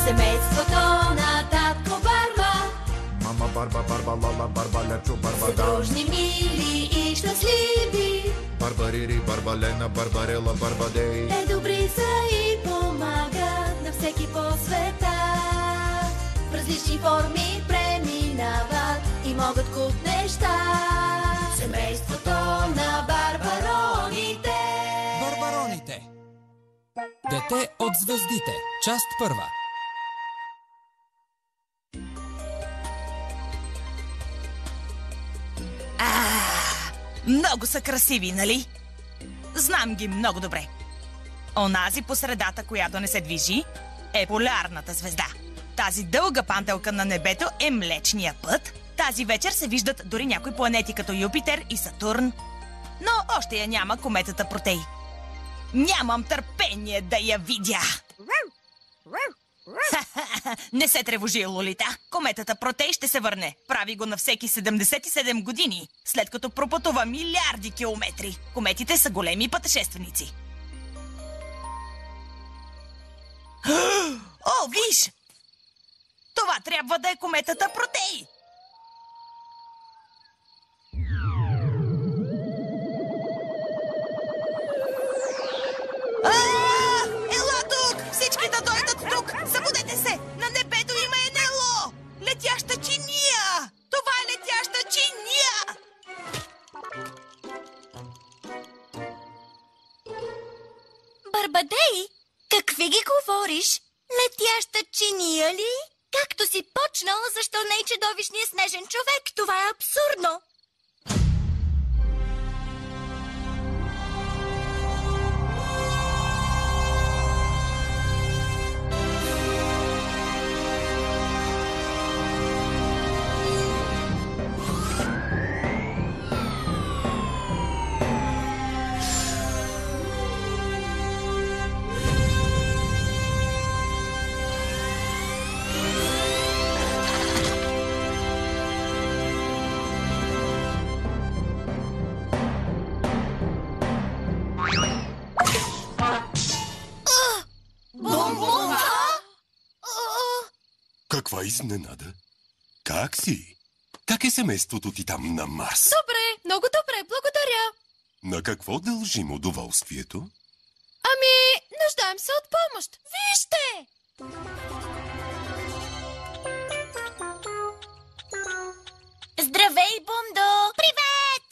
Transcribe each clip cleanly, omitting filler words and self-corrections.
Семейството на татко Барба. Мама Барба, Барба, Лала, Барба, Лечо, Барба, Са да. дружни, мили и щастливи. Барбарири, Барбалена, Барбарела, Барбадей. Те добри са и помагат на всеки по света. В различни форми преминават и могат куп неща. Семейството на барбароните. Барбароните. Дете от звездите. Част първа. Много са красиви, нали? Знам ги много добре. Онази по средата, която не се движи, е полярната звезда. Тази дълга пантелка на небето е Млечния път. Тази вечер се виждат дори някои планети като Юпитер и Сатурн. Но още я няма кометата Протей. Нямам търпение да я видя. Не се тревожи, Лолита. Кометата Протей ще се върне. Прави го на всеки 77 години, след като пропътува милиарди километри. Кометите са големи пътешественици. О, виж! Това трябва да е кометата Протей. Ела тук! Всички да дойдат тук! Събудете се! На небето има НЛО! Летяща чиния! Това е летяща чиния! Барбадей, какви ги говориш? Летяща чиния ли? Както си почнал, защо не е чудовищният снежен човек? Това е абсурдно! Каква изненада! Как си? Как е семейството ти там на Марс? Добре, много добре, благодаря. На какво дължим удоволствието? Ами, нуждаем се от помощ. Вижте! Здравей, Бундо! Привет!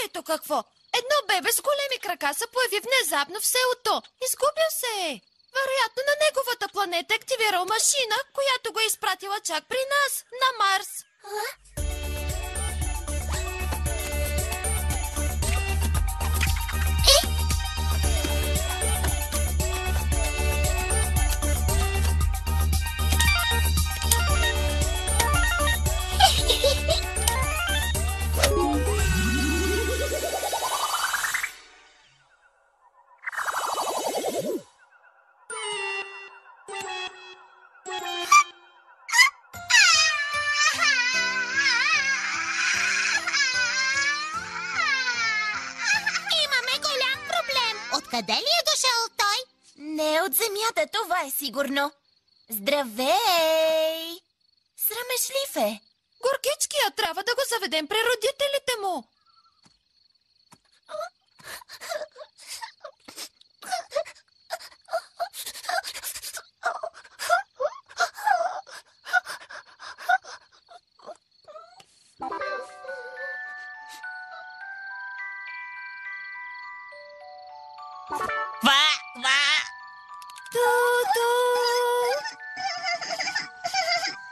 Ето какво. Едно бебе с големи крака се появи внезапно в селото. Изгубил се е. Вероятно на неговата планета е активирал машина, която го е изпратила чак при нас, на Марс. Къде ли е дошъл той? Не от земята, това е сигурно. Здравей! Срамежлив е. Горкичкия, трябва да го заведем при родителите му.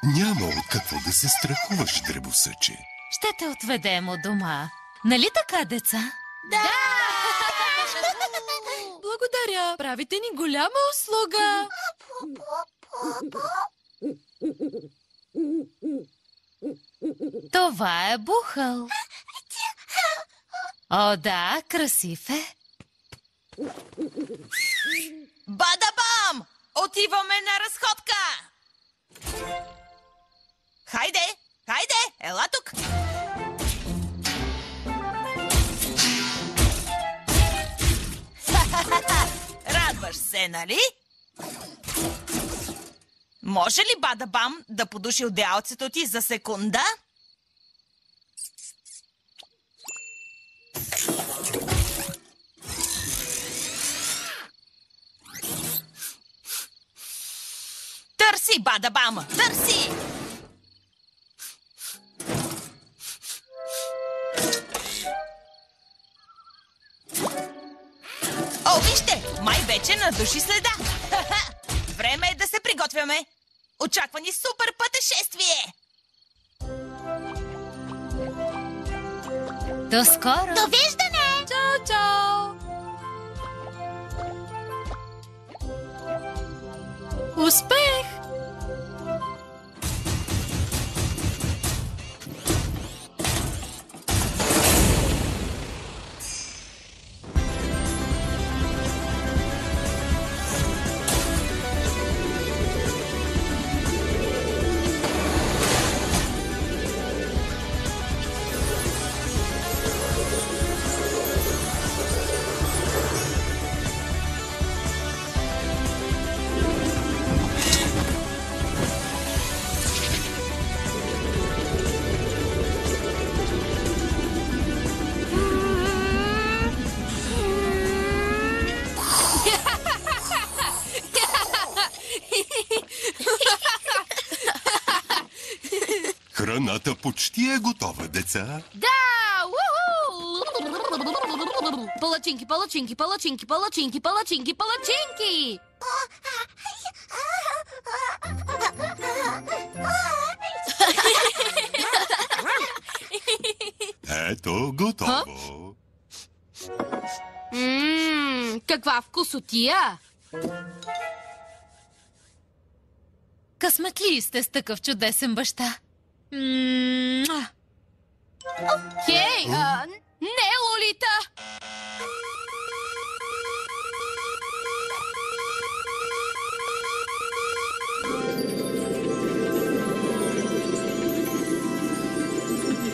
Няма от какво да се страхуваш, дребосъче. Ще те отведем от дома. Нали така, деца? Да! Благодаря. Правите ни голяма услуга. Това е бухъл. О, да, красив е. Бадабам! Отиваме на разходка! Хайде! Хайде! Ела тук! Радваш се, нали? Може ли Бада-Бам да подуши одеялцето ти за секунда? Търси, Бада-Бам! Търси! О, вижте! Май вече надуши следа! Време е да се приготвяме! Очаква ни супер пътешествие! До скоро! Довиждане! Чао, чао! Успех! Храната почти е готова, деца. Да! Уху! Палачинки, палачинки, палачинки, палачинки, палачинки, палачинки! Ето, готово. Каква вкусотия! Късметли сте с такъв чудесен баща. Хей, не, Лолита!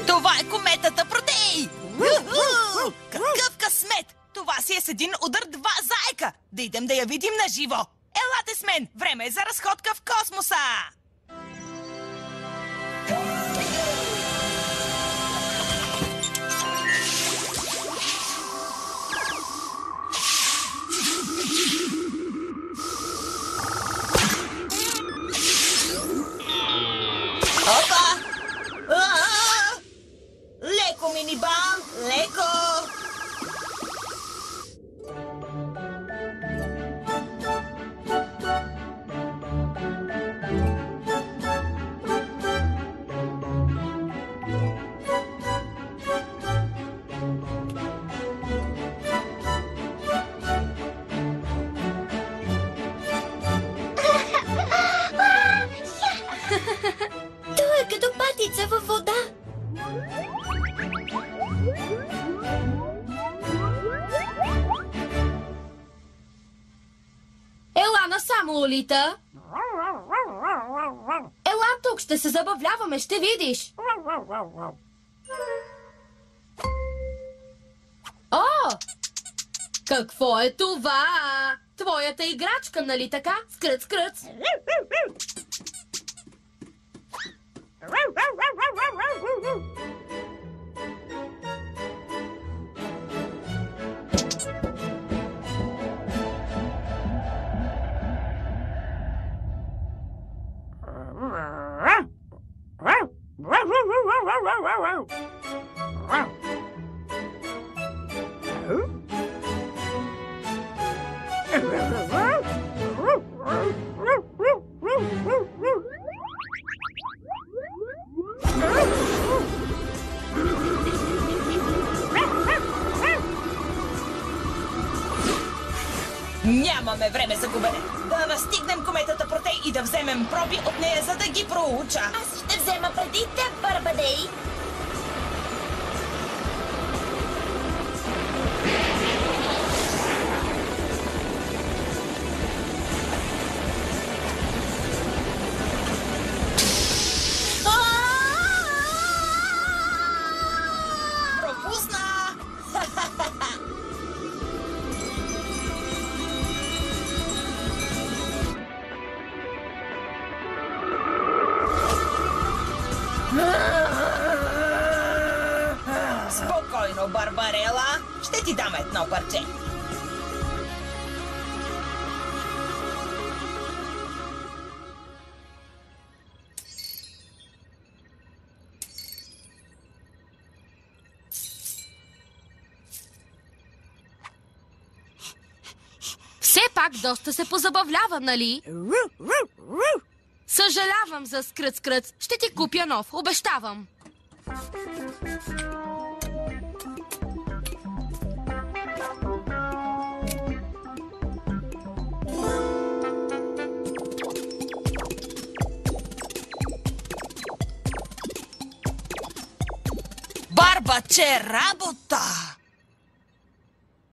Това е кометата Протей! Какъв късмет! Това си е с един удар два заека! Да идем да я видим на живо! Елате с мен! Време е за разходка в космоса! Опа! Леко, мини-бам! Леко! Той е като патица във вода. Ела насам, Лолита! Ела тук, ще се забавляваме, ще видиш! О! Какво е това? Твоята играчка, нали така? Скръц, скръц! Нямаме време за губене. Да настигнем кометата Протей и да вземем проби от нея, за да ги проуча. Аз ще взема преди теб, Барбадей. Пропусна! Ето, Барбарела, ще ти дам едно парче. Все пак доста се позабавлява, нали? Съжалявам за скръц-скръц. Ще ти купя нов, обещавам. Барба, че работа!